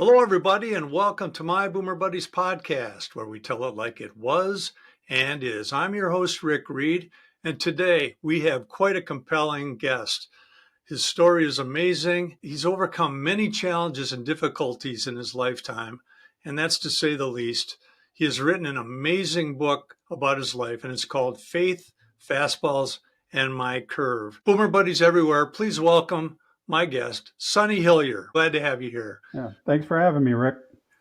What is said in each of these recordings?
Hello, everybody, and welcome to my Boomer Buddies podcast, where we tell it like it was and is. I'm your host, Rick Reed, and today we have quite a compelling guest. His story is amazing. He's overcome many challenges and difficulties in his lifetime, and that's to say the least. He has written an amazing book about his life, and it's called Faith, Fastballs, and My Curve. Boomer Buddies everywhere, please welcome my guest, Sonny Hilyar. Glad to have you here. Yeah, thanks for having me, Rick.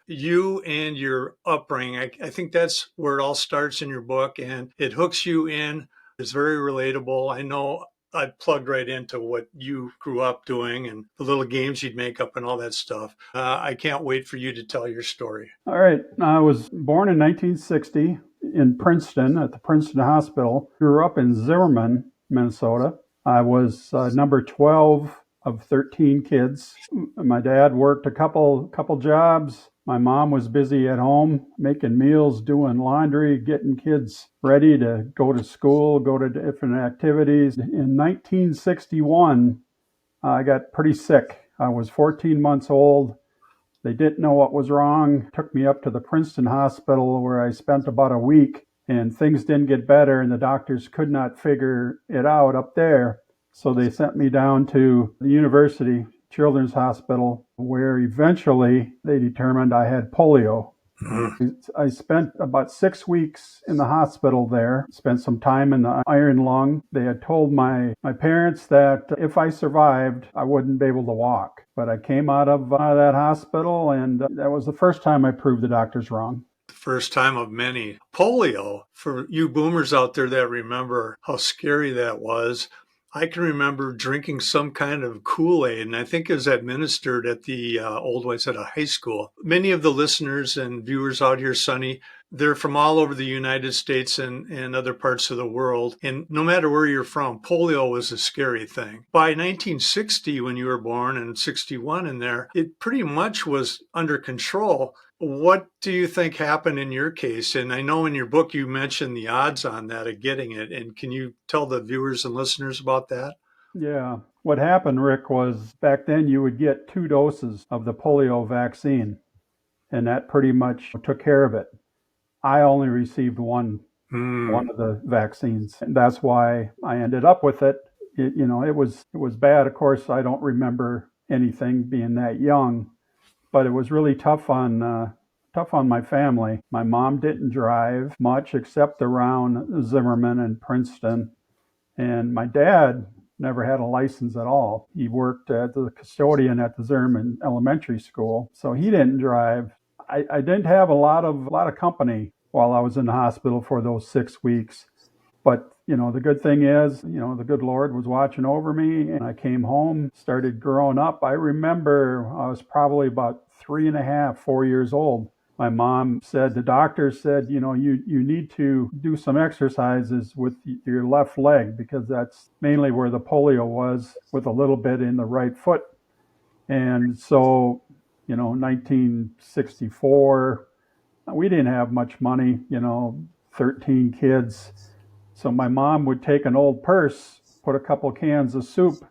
You and your upbringing, I think that's where it all starts in your book, and it hooks you in. It's very relatable. I know I plugged right into what you grew up doing and the little games you'd make up and all that stuff. I can't wait for you to tell your story. All right, I was born in 1960 in Princeton at the Princeton Hospital. Grew up in Zimmerman, Minnesota. I was number 12 of 13 kids. My dad worked a couple jobs. My mom was busy at home making meals, doing laundry, getting kids ready to go to school, go to different activities. In 1961, I got pretty sick. I was 14 months old. They didn't know what was wrong. Took me up to the Princeton Hospital where I spent about a week, and things didn't get better, and the doctors could not figure it out up there. So they sent me down to the University Children's Hospital, where eventually they determined I had polio. I spent about 6 weeks in the hospital there, spent some time in the iron lung. They had told my parents that if I survived, I wouldn't be able to walk. But I came out of that hospital, and that was the first time I proved the doctors wrong. The first time of many. Polio, for you boomers out there that remember how scary that was, I can remember drinking some kind of Kool-Aid, and I think it was administered at the old Wayzata High School. Many of the listeners and viewers out here, Sonny, they're from all over the United States and other parts of the world. And no matter where you're from, polio was a scary thing. By 1960, when you were born, and 61 in there, it pretty much was under control. What do you think happened in your case? And I know in your book you mentioned the odds on that of getting it. And can you tell the viewers and listeners about that? Yeah. What happened, Rick, was back then you would get 2 doses of the polio vaccine, and that pretty much took care of it. I only received one of the vaccines, and that's why I ended up with it. It was bad. Of course, I don't remember anything being that young, but it was really tough on my family. My mom didn't drive much except around Zimmerman and Princeton, and my dad never had a license at all. He worked as the custodian at the Zimmerman Elementary School, so he didn't drive. I didn't have a lot of company while I was in the hospital for those 6 weeks. But, the good thing is, the good Lord was watching over me, and I came home, started growing up. I remember I was probably about 3.5, 4 years old. My mom said, the doctor said, you need to do some exercises with your left leg because that's mainly where the polio was, with a little bit in the right foot. And so, 1964, we didn't have much money, 13 kids. So my mom would take an old purse, put a couple cans of soup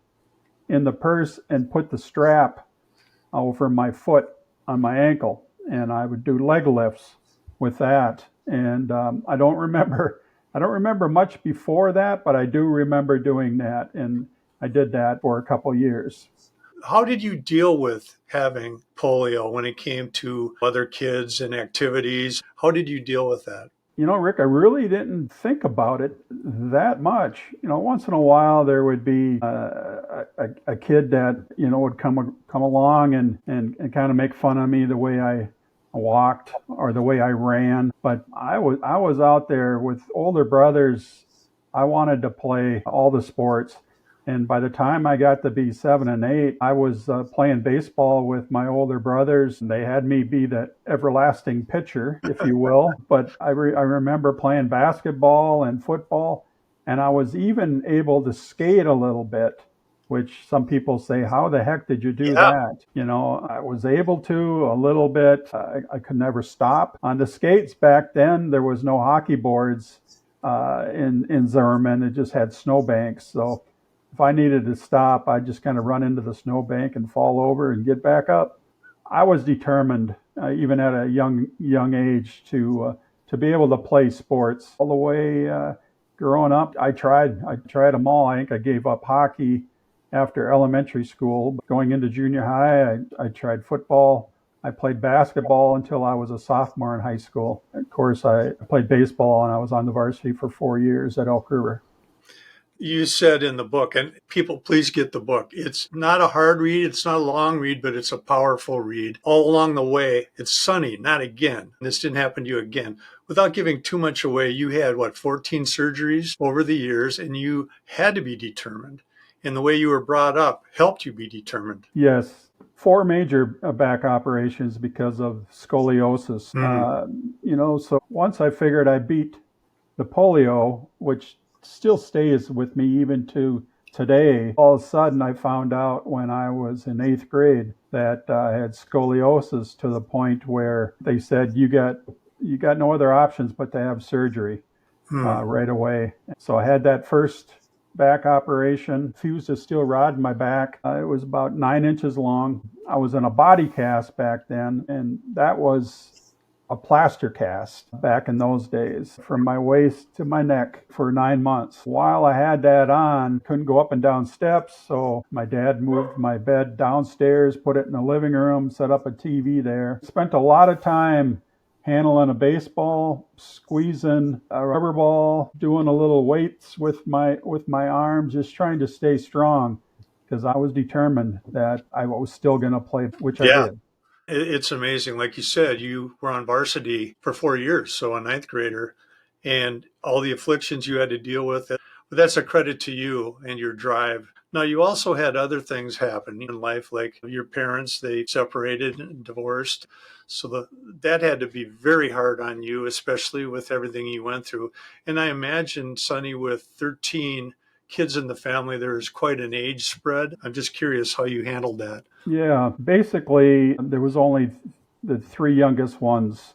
in the purse, and put the strap over my foot on my ankle. And I would do leg lifts with that. And I don't remember much before that, but I do remember doing that. And I did that for a couple years. How did you deal with having polio when it came to other kids and activities? How did you deal with that? Rick, I really didn't think about it that much. Once in a while there would be a kid that, would come along and kind of make fun of me the way I walked or the way I ran. But I was out there with older brothers. I wanted to play all the sports. And by the time I got to be 7 and 8, I was playing baseball with my older brothers. They had me be the everlasting pitcher, if you will. But I remember playing basketball and football, and I was even able to skate a little bit, which some people say, how the heck did you do that? I was able to a little bit. I could never stop. On the skates back then, there was no hockey boards in Zimmerman. It just had snowbanks. So if I needed to stop, I'd just kind of run into the snowbank and fall over and get back up. I was determined, even at a young age, to be able to play sports all the way. Growing up, I tried them all. I think I gave up hockey after elementary school. Going into junior high, I tried football. I played basketball until I was a sophomore in high school. Of course, I played baseball and I was on the varsity for 4 years at Elk River. You said in the book, and people, please get the book. It's not a hard read, it's not a long read, but it's a powerful read. All along the way, it's Sonny, not again. This didn't happen to you again. Without giving too much away, you had what, 14 surgeries over the years, and you had to be determined. And the way you were brought up helped you be determined. Yes, four major back operations because of scoliosis. Mm. So once I figured I beat the polio, which still stays with me even to today, all of a sudden I found out when I was in eighth grade that I had scoliosis to the point where they said you got no other options but to have surgery Mm. right away. So I had that first back operation, fused a steel rod in my back. It was about 9 inches long. I was in a body cast back then, and that was a plaster cast back in those days from my waist to my neck for 9 months. While I had that on, couldn't go up and down steps, so my dad moved my bed downstairs, put it in the living room, set up a TV there. Spent a lot of time handling a baseball, squeezing a rubber ball, doing a little weights with my arms, just trying to stay strong because I was determined that I was still going to play, which I Yeah. did. It's amazing. Like you said, you were on varsity for 4 years, so a ninth grader, and all the afflictions you had to deal with. But that's a credit to you and your drive. Now, you also had other things happen in life, like your parents, they separated and divorced. So that had to be very hard on you, especially with everything you went through. And I imagine, Sonny, with 13 kids in the family, there's quite an age spread. I'm just curious how you handled that. Yeah, basically, there was only the three youngest ones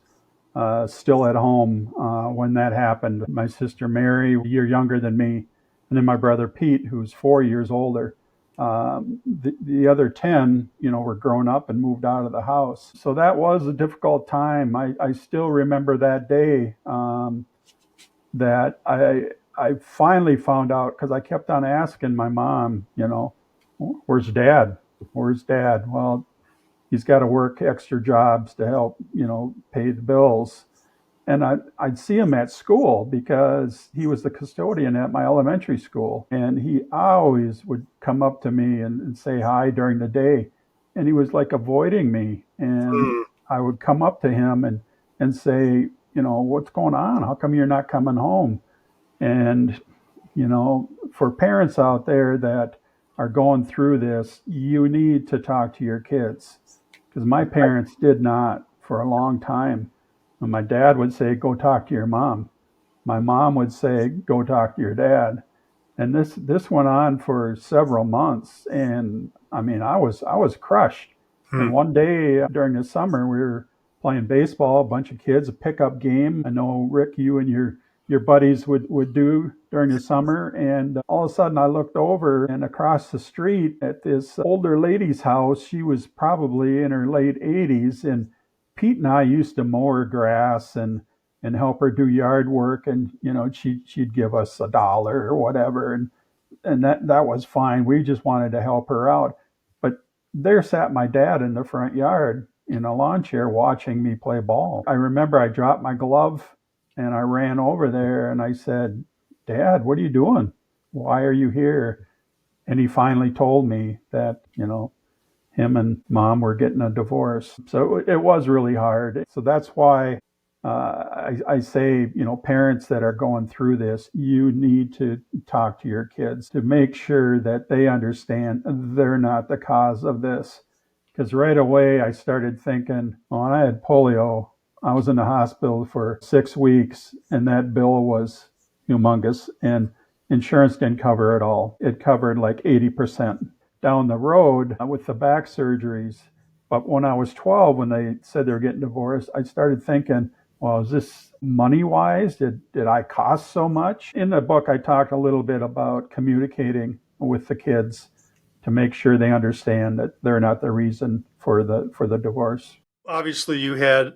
still at home when that happened. My sister Mary, a year younger than me, and then my brother Pete, who's 4 years older. The other 10, were grown up and moved out of the house. So that was a difficult time. I still remember that day that I finally found out because I kept on asking my mom, where's dad? Where's dad? Well, he's got to work extra jobs to help, pay the bills. And I'd see him at school because he was the custodian at my elementary school. And he always would come up to me and say hi during the day. And he was like avoiding me. And Mm. I would come up to him and say, what's going on? How come you're not coming home? And for parents out there that are going through this, you need to talk to your kids because my parents did not for a long time. And my dad would say, "Go talk to your mom." My mom would say, "Go talk to your dad." And this went on for several months, and I mean, I was crushed. And Mm. one day during the summer, we were playing baseball, a bunch of kids, a pickup game. I know Rick, you and your buddies would do during the summer. And all of a sudden, I looked over and across the street at this older lady's house. She was probably in her late 80s, and Pete and I used to mow her grass and help her do yard work, and she'd give us $1 or whatever, and that was fine. We just wanted to help her out. But there sat my dad in the front yard in a lawn chair watching me play ball. I remember I dropped my glove and I ran over there and I said, "Dad, what are you doing? Why are you here?" And he finally told me that him and mom were getting a divorce. So it was really hard. So that's why I say, parents that are going through this, you need to talk to your kids to make sure that they understand they're not the cause of this. Because right away I started thinking, when I had polio, I was in the hospital for 6 weeks, and that bill was humongous, and insurance didn't cover it all. It covered like 80% down the road with the back surgeries. But when I was 12, when they said they were getting divorced, I started thinking, well, is this money wise? Did I cost so much? In the book, I talked a little bit about communicating with the kids to make sure they understand that they're not the reason for the divorce. Obviously, you had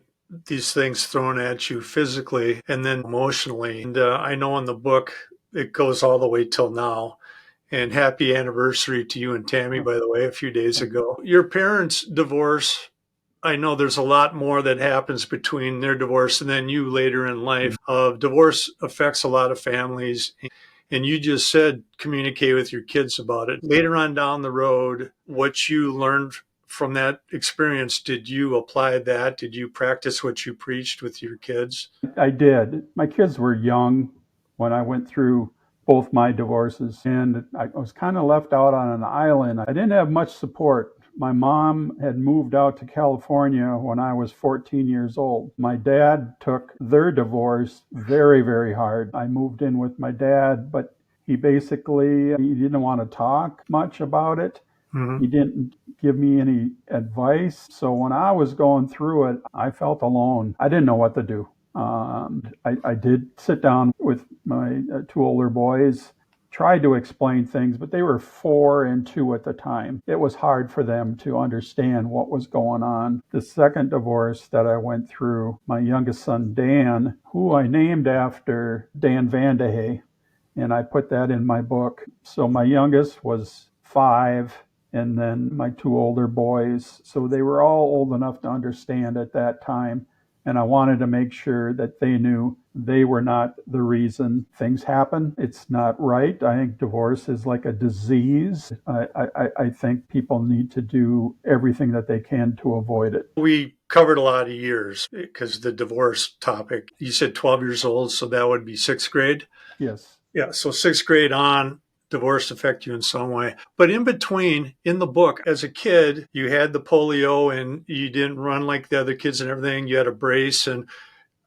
these things thrown at you physically and then emotionally. And I know in the book it goes all the way till now. And happy anniversary to you and Tammy, by the way, a few days ago. Your parents' divorce, I know there's a lot more that happens between their divorce and then you later in life. Divorce affects a lot of families. And you just said communicate with your kids about it. Later on down the road, what you learned from that experience, did you apply that? Did you practice what you preached with your kids? I did. My kids were young when I went through both my divorces, and I was kind of left out on an island. I didn't have much support. My mom had moved out to California when I was 14 years old. My dad took their divorce very, very hard. I moved in with my dad, but he didn't want to talk much about it. Mm-hmm. He didn't give me any advice. So when I was going through it, I felt alone. I didn't know what to do. I did sit down with my two older boys, tried to explain things, but they were 4 and 2 at the time. It was hard for them to understand what was going on. The second divorce that I went through, my youngest son, Dan, who I named after Dan Vandehey, and I put that in my book. So my youngest was 5, and then my two older boys. So they were all old enough to understand at that time. And I wanted to make sure that they knew they were not the reason things happen. It's not right. I think divorce is like a disease. I think people need to do everything that they can to avoid it. We covered a lot of years because the divorce topic, you said 12 years old, so that would be sixth grade. Yes. Yeah, so sixth grade on, divorce affect you in some way. But in between, in the book, as a kid, you had the polio and you didn't run like the other kids and everything. You had a brace and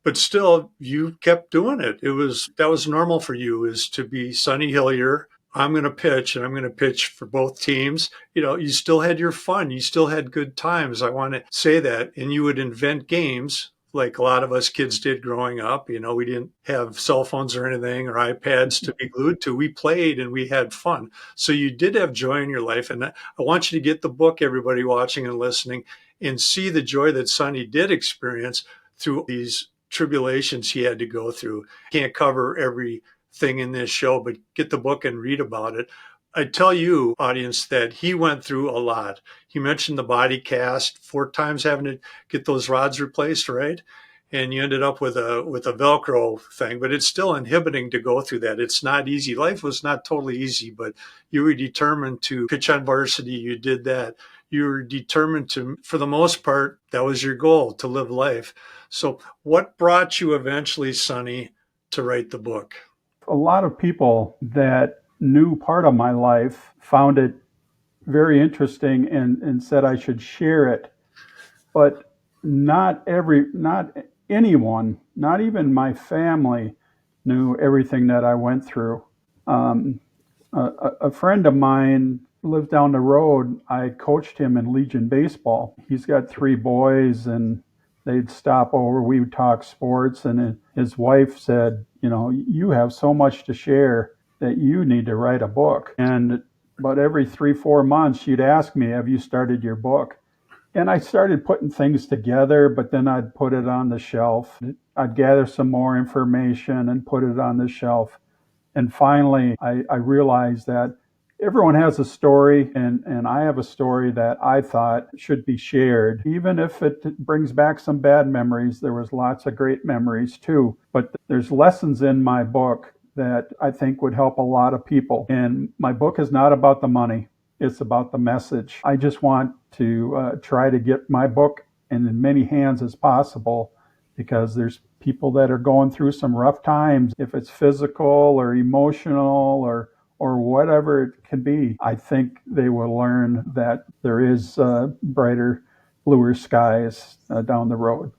but still you kept doing it. That was normal for you is to be Sonny Hilyar. I'm going to pitch and I'm going to pitch for both teams. You know, you still had your fun. You still had good times. I want to say that. And you would invent games like a lot of us kids did growing up. You know, we didn't have cell phones or anything or iPads to be glued to. We played and we had fun. So you did have joy in your life. And I want you to get the book, everybody watching and listening, and see the joy that Sonny did experience through these tribulations he had to go through. Can't cover everything in this show, but get the book and read about it. I tell you, audience, that he went through a lot. He mentioned the body cast, 4 times having to get those rods replaced, right? And you ended up with a Velcro thing, but it's still inhibiting to go through that. It's not easy. Life was not totally easy, but you were determined to pitch on varsity. You did that. You were determined to, for the most part, that was your goal, to live life. So what brought you eventually, Sonny, to write the book? A lot of people that knew part of my life found it very interesting and said I should share it. But not anyone, not even my family, knew everything that I went through. Um, a friend of mine lives down the road. I coached him in Legion baseball. He's got 3 boys, and they'd stop over. We would talk sports, and his wife said, "You know, you have so much to share that you need to write a book." And about every 3, 4 months, she'd ask me, "Have you started your book?" And I started putting things together, but then I'd put it on the shelf. I'd gather some more information and put it on the shelf. And finally, I realized that everyone has a story, and I have a story that I thought should be shared. Even if it brings back some bad memories, there was lots of great memories too. But there's lessons in my book that I think would help a lot of people. And my book is not about the money. It's about the message. I just want to try to get my book in as many hands as possible because there's people that are going through some rough times. If it's physical or emotional or whatever it can be, I think they will learn that there is brighter, bluer skies down the road.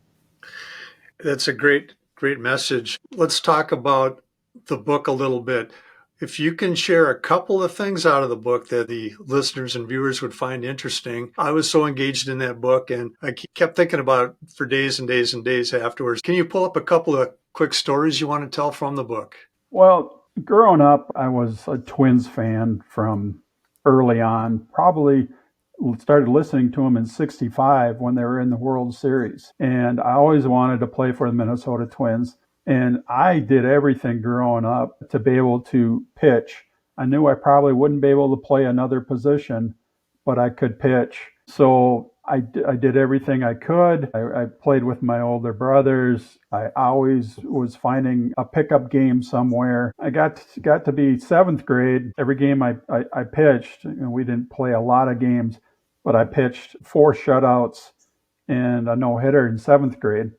That's a great message. Let's talk about the book a little bit. If you can share a couple of things out of the book that the listeners and viewers would find interesting. I was so engaged in that book and I kept thinking about it for days and days and days afterwards. Can you pull up a couple of quick stories you want to tell from the book? Well, growing up, I was a Twins fan from early on, probably started listening to them in '65 when they were in the World Series. And I always wanted to play for the Minnesota Twins. And I did everything growing up to be able to pitch. I knew I probably wouldn't be able to play another position, but I could pitch. So I did everything I could. I played with my older brothers. I always was finding a pickup game somewhere. I got to be seventh grade. Every game I pitched, and we didn't play a lot of games, but I pitched 4 shutouts and a no hitter in seventh grade.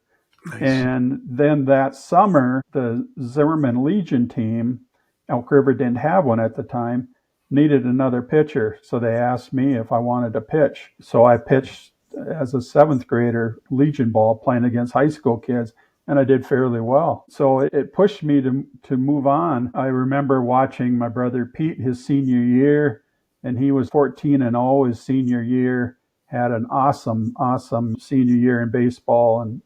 Nice. And then that summer, the Zimmerman Legion team, Elk River didn't have one at the time, needed another pitcher. So they asked me if I wanted to pitch. So I pitched as a seventh grader Legion ball playing against high school kids. And I did fairly well. So it pushed me to move on. I remember watching my brother Pete his senior year, and he was 14-0 his senior year. Had an awesome senior year in baseball, and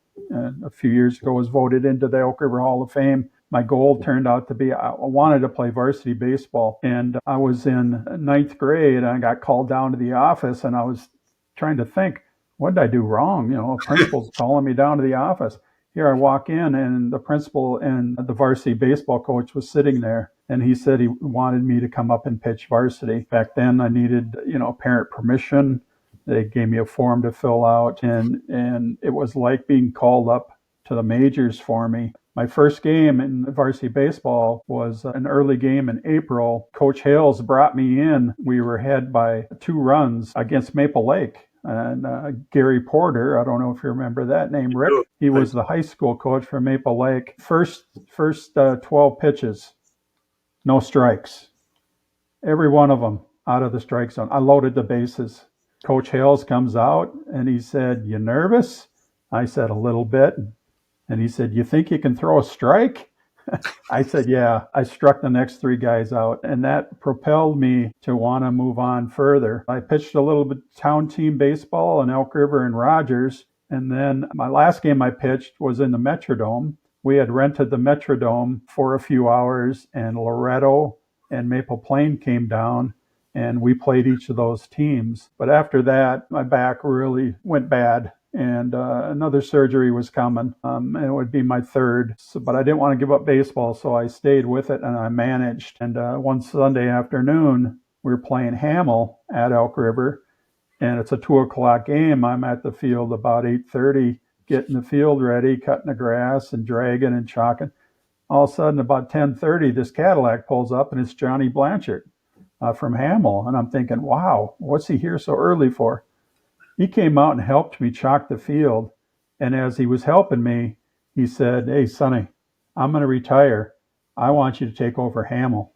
a few years ago was voted into the Elk River Hall of Fame. My goal turned out to be I wanted to play varsity baseball, and I was in ninth grade, and I got called down to the office, and I was trying to think, what did I do wrong? You know, a principal's calling me down to the office. Here I walk in, and the principal and the varsity baseball coach was sitting there, and he said he wanted me to come up and pitch varsity. Back then, I needed, parent permission. They gave me a form to fill out, and it was like being called up to the majors for me. My first game in varsity baseball was an early game in April. Coach Hales brought me in. We were ahead by 2 runs against Maple Lake. And Gary Porter, I don't know if you remember that name, Rick. He was the high school coach for Maple Lake. First 12 pitches, no strikes. Every one of them out of the strike zone. I loaded the bases. Coach Hales comes out and he said, "You nervous?" I said, "A little bit." And he said, "You think you can throw a strike?" I said, "Yeah." I struck the next 3 guys out, and that propelled me to want to move on further. I pitched a little bit town team baseball in Elk River and Rogers, and then my last game I pitched was in the Metrodome. We had rented the Metrodome for a few hours, and Loretto and Maple Plain came down, and we played each of those teams. But after that, my back really went bad, and another surgery was coming, and it would be my third. But I didn't want to give up baseball, so I stayed with it, and I managed. And one Sunday afternoon, we were playing Hamel at Elk River, and it's a 2 o'clock game. I'm at the field about 8:30, getting the field ready, cutting the grass and dragging and chalking. All of a sudden, about 10:30, this Cadillac pulls up, and it's Johnny Blanchard from Hamel. And I'm thinking, wow, what's he here so early for? He came out and helped me chalk the field. And as he was helping me, he said, "Hey, Sonny, I'm going to retire. I want you to take over Hamel."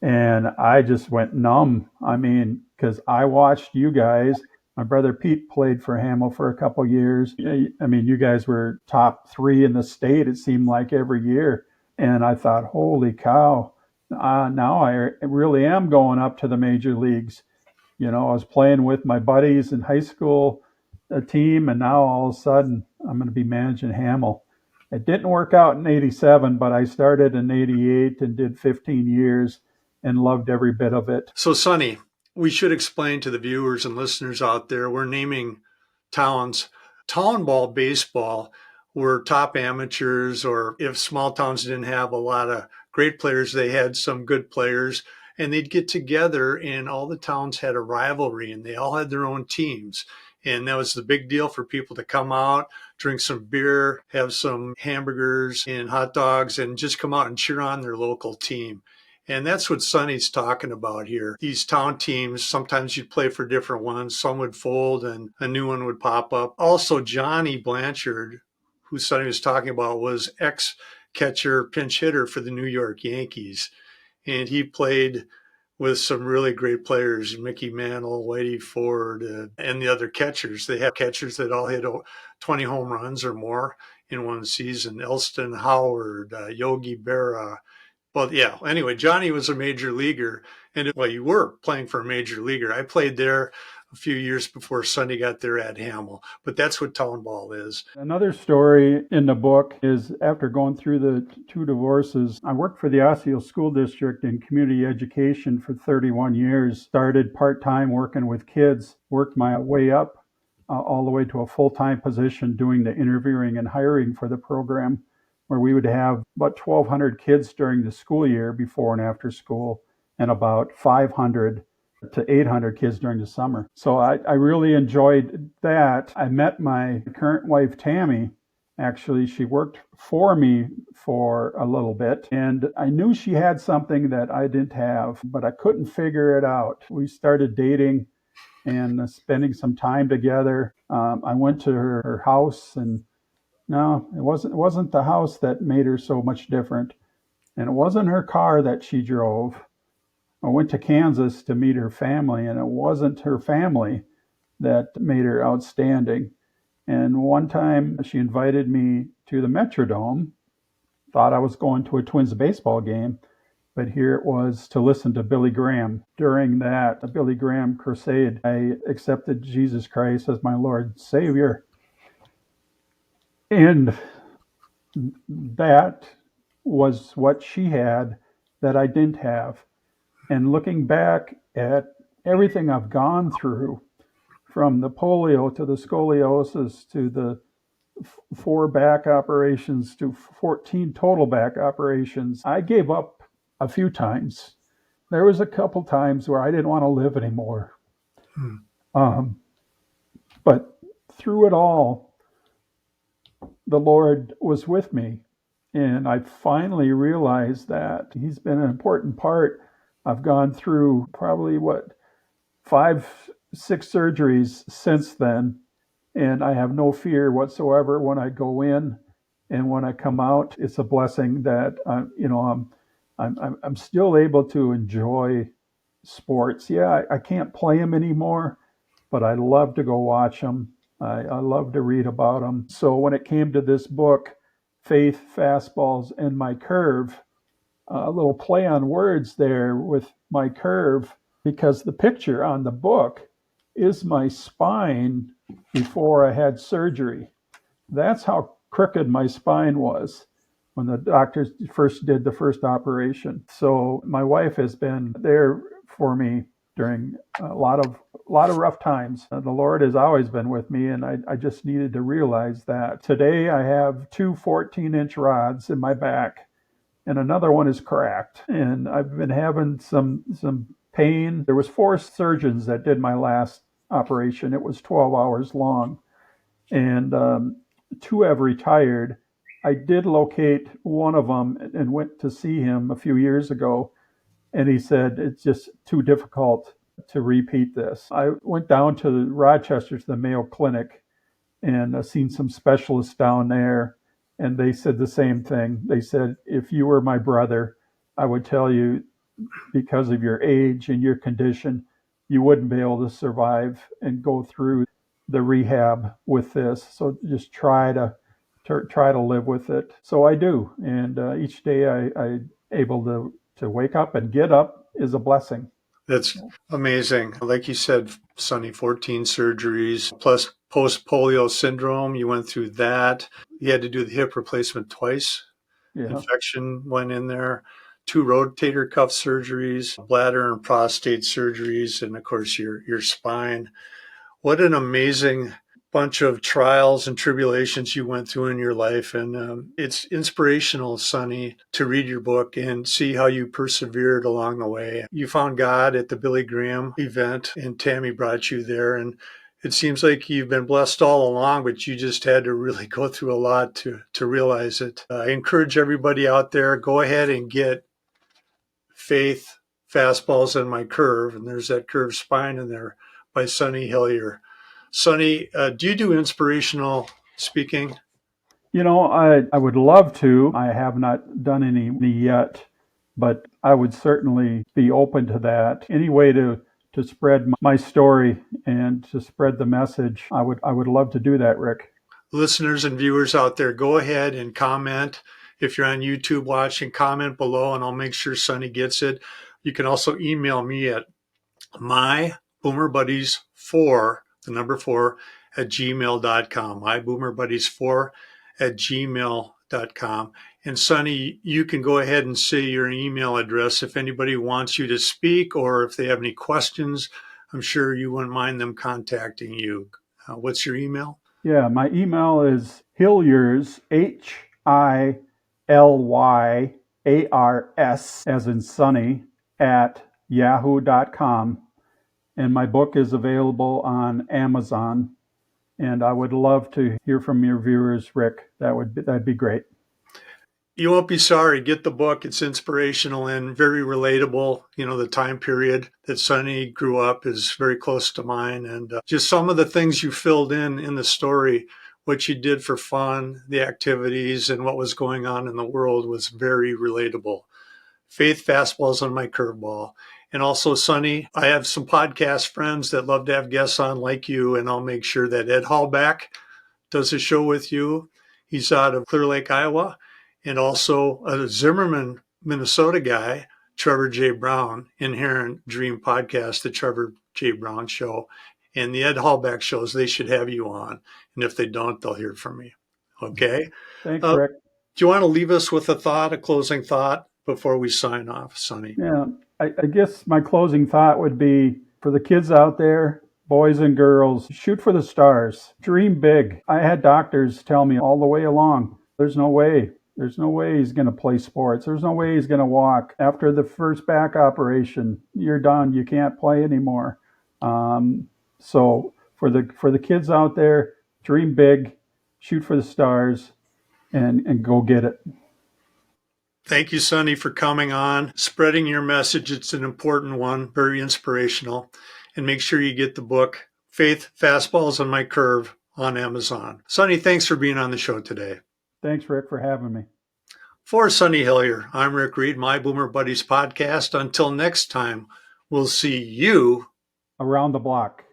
And I just went numb. I mean, because I watched you guys. My brother Pete played for Hamel for a couple years. I mean, you guys were top 3 in the state, it seemed like, every year. And I thought, holy cow, now I really am going up to the major leagues. I was playing with my buddies in high school, a team, and now all of a sudden I'm going to be managing Hamel. It didn't work out in '87, but I started in '88 and did 15 years and loved every bit of it. So, Sonny, we should explain to the viewers and listeners out there, we're naming towns. Town ball baseball were top amateurs, or if small towns didn't have a lot of great players, they had some good players, and they'd get together, and all the towns had a rivalry, and they all had their own teams. And that was the big deal for people to come out, drink some beer, have some hamburgers and hot dogs, and just come out and cheer on their local team. And that's what Sonny's talking about here. These town teams, sometimes you'd play for different ones. Some would fold and a new one would pop up. Also, Johnny Blanchard, who Sonny was talking about, was ex-catcher, pinch hitter for the New York Yankees. And he played with some really great players, Mickey Mantle, Whitey Ford, and the other catchers. They have catchers that all hit 20 home runs or more in one season. Elston Howard, Yogi Berra. Well, yeah. Anyway, Johnny was a major leaguer, and you were playing for a major leaguer. I played there a few years before Sonny got there at Hamel. But that's what town ball is. Another story in the book is after going through the two divorces, I worked for the Osseo School District in community education for 31 years, started part-time working with kids, worked my way up all the way to a full-time position doing the interviewing and hiring for the program, where we would have about 1,200 kids during the school year before and after school, and about 500 to 800 kids during the summer. So I really enjoyed that. I met my current wife, Tammy. Actually, she worked for me for a little bit, and I knew she had something that I didn't have, but I couldn't figure it out. We started dating and spending some time together. I went to her house, and no, it wasn't the house that made her so much different, and it wasn't her car that she drove. I went to Kansas to meet her family, and it wasn't her family that made her outstanding. And one time she invited me to the Metrodome, thought I was going to a Twins baseball game, but here it was to listen to Billy Graham. During that Billy Graham crusade, I accepted Jesus Christ as my Lord and Savior. And that was what she had that I didn't have. And looking back at everything I've gone through, from the polio to the scoliosis to the 4 back operations to 14 total back operations, I gave up a few times. There was a couple times where I didn't want to live anymore. Hmm. But through it all, the Lord was with me. And I finally realized that He's been an important part. I've gone through probably 5, 6 surgeries since then, and I have no fear whatsoever when I go in, and when I come out. It's a blessing that I'm still able to enjoy sports. Yeah, I can't play them anymore, but I love to go watch them. I love to read about them. So when it came to this book, Faith, Fastballs, and My Curve, a little play on words there with my curve, because the picture on the book is my spine before I had surgery. That's how crooked my spine was when the doctors first did the first operation. So my wife has been there for me during a lot of rough times. The Lord has always been with me, and I just needed to realize that. Today I have 2 14-inch rods in my back, and another one is cracked. And I've been having some pain. There was 4 surgeons that did my last operation. It was 12 hours long, and 2 have retired. I did locate one of them and went to see him a few years ago, and he said it's just too difficult to repeat this. I went down to Rochester to the Mayo Clinic and seen some specialists down there, and they said the same thing. They said, if you were my brother, I would tell you, because of your age and your condition, you wouldn't be able to survive and go through the rehab with this. So just try to live with it. So I do, and each day I able to wake up and get up is a blessing. That's amazing. Like you said, Sonny, 14 surgeries plus post polio syndrome. You went through that. You had to do the hip replacement twice. Yeah. Infection went in there. 2 rotator cuff surgeries, bladder and prostate surgeries, and of course your spine. What an amazing bunch of trials and tribulations you went through in your life. And it's inspirational, Sonny, to read your book and see how you persevered along the way. You found God at the Billy Graham event, and Tammy brought you there. And it seems like you've been blessed all along, but you just had to really go through a lot to realize it. I encourage everybody out there, go ahead and get Faith, Fastballs, and My Curve. And there's that curved spine in there by Sonny Hilyar. Sonny, do you do inspirational speaking? I would love to. I have not done any yet, but I would certainly be open to that. Any way to spread my story and to spread the message, I would love to do that, Rick. Listeners and viewers out there, go ahead and comment. If you're on YouTube watching, comment below and I'll make sure Sonny gets it. You can also email me at myboomerbuddies 4, the number 4, at gmail.com. MyBoomerBuddies4 at gmail.com. And Sonny, you can go ahead and say your email address if anybody wants you to speak or if they have any questions. I'm sure you wouldn't mind them contacting you. What's your email? Yeah, my email is Hilyars, Hilyars, as in Sonny, at yahoo.com. And my book is available on Amazon. And I would love to hear from your viewers, Rick. That'd be great. You won't be sorry. Get the book. It's inspirational and very relatable. You know, the time period that Sonny grew up is very close to mine. And just some of the things you filled in the story, what you did for fun, the activities, and what was going on in the world was very relatable. Faith, fastballs on my curveball. And also, Sonny, I have some podcast friends that love to have guests on like you, and I'll make sure that Ed Hallback does a show with you. He's out of Clear Lake, Iowa. And also a Zimmerman, Minnesota guy, Trevor J. Brown, Inherent Dream Podcast, the Trevor J. Brown Show, and the Ed Hallback shows. They should have you on. And if they don't, they'll hear from me. Okay. Thanks, Rick. Do you want to leave us with a closing thought before we sign off, Sonny? Yeah, I guess my closing thought would be for the kids out there, boys and girls, shoot for the stars, dream big. I had doctors tell me all the way along, there's no way he's going to play sports. There's no way he's going to walk. After the first back operation, you're done. You can't play anymore. So for the kids out there, dream big, shoot for the stars, and go get it. Thank you, Sonny, for coming on, spreading your message. It's an important one, very inspirational. And make sure you get the book, Faith, Fastballs on My Curve, on Amazon. Sonny, thanks for being on the show today. Thanks, Rick, for having me. For Sonny Hilyar, I'm Rick Reed, My Boomer Buddies podcast. Until next time, we'll see you around the block.